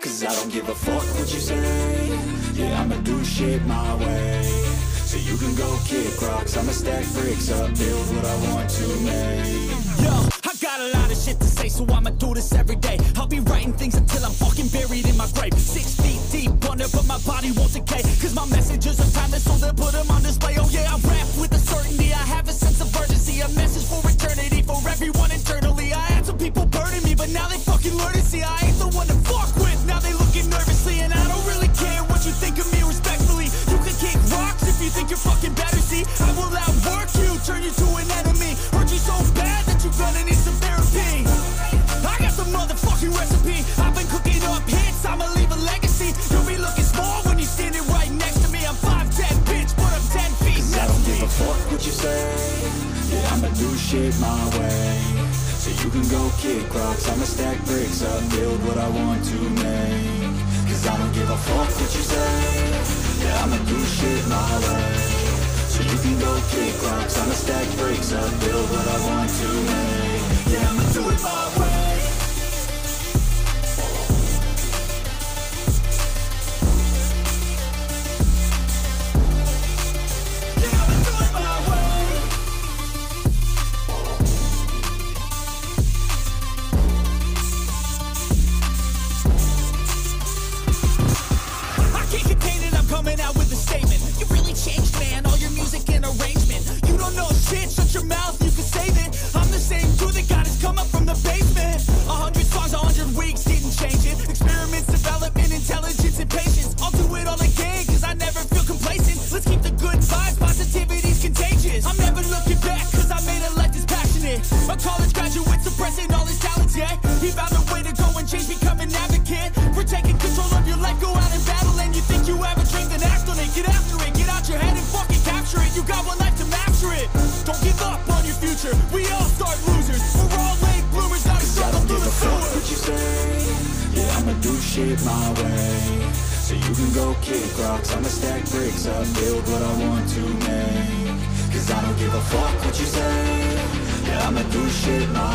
Cause I don't give a fuck what you say. Yeah, I'ma do shit my way. So you can go kick rocks, I'ma stack bricks up, build what I want to make. Yo, I got a lot of shit to say, so I'ma do this every day. I'll be writing things until I'm fucking buried in my grave. 6 feet deep under, but my body won't decay. Cause my messages are timeless, so they'll put them on display. Oh yeah, I rap with a certainty, I have a sense of urgency. A message for eternity, for everyone internally. I had some people burning me, but now they fucking learn to see I ain't the one to fuck with. Now they looking nervously, and I don't really care what you think of me respectfully. You can kick rocks if you think you're fucking better, see. I will outwork you, turn you to an enemy. Hurt you so bad that you're gonna need some therapy. I got the motherfucking recipe. I've been cooking up hits, I'ma leave a legacy. You'll be looking small when you're standing right next to me. I'm 5'10", bitch, but I'm 10 feet Cause I next don't to give me. a fuck what you say. Yeah, I'ma do shit my way. So you can go kick rocks, I'ma stack bricks up, build what I want to make. Cause I don't give a fuck what you say. Yeah, I'ma do shit my way. So you can go kick rocks, I'ma stack bricks up, build what I want to make. Yeah, I'ma do it my way. Yeah, I'ma do it my way. I can't contain it, I'm coming out with a statement. You really changed, man, all your music and arrangement. You don't know shit, shut your mouth, you can save it. I'm the same dude that got his come up from the basement. 100 songs, 100 weeks, didn't change it. Experiments, development, intelligence, and patience. I'll do it all again, cause I never feel complacent. Let's keep the good vibes, positivity's contagious. I'm never looking back, cause I made a life that's passionate. A college graduate suppressing all his talents, yeah. He found a way to go and change, become an advocate. For taking control of your life, go out and battle. And you think you have a dream, then act on it. Get after it, get out your head and fucking capture it. You got one life to master it. Don't give up on your future, we all start losers. We're all late bloomers, gotta I struggle don't through give the a fuck sewer. what you say. Yeah, I'ma do shit my way. So you can go kick rocks, I'ma stack bricks up, build what I want to make. Cause I don't give a fuck what you say. Yeah, I'ma do shit my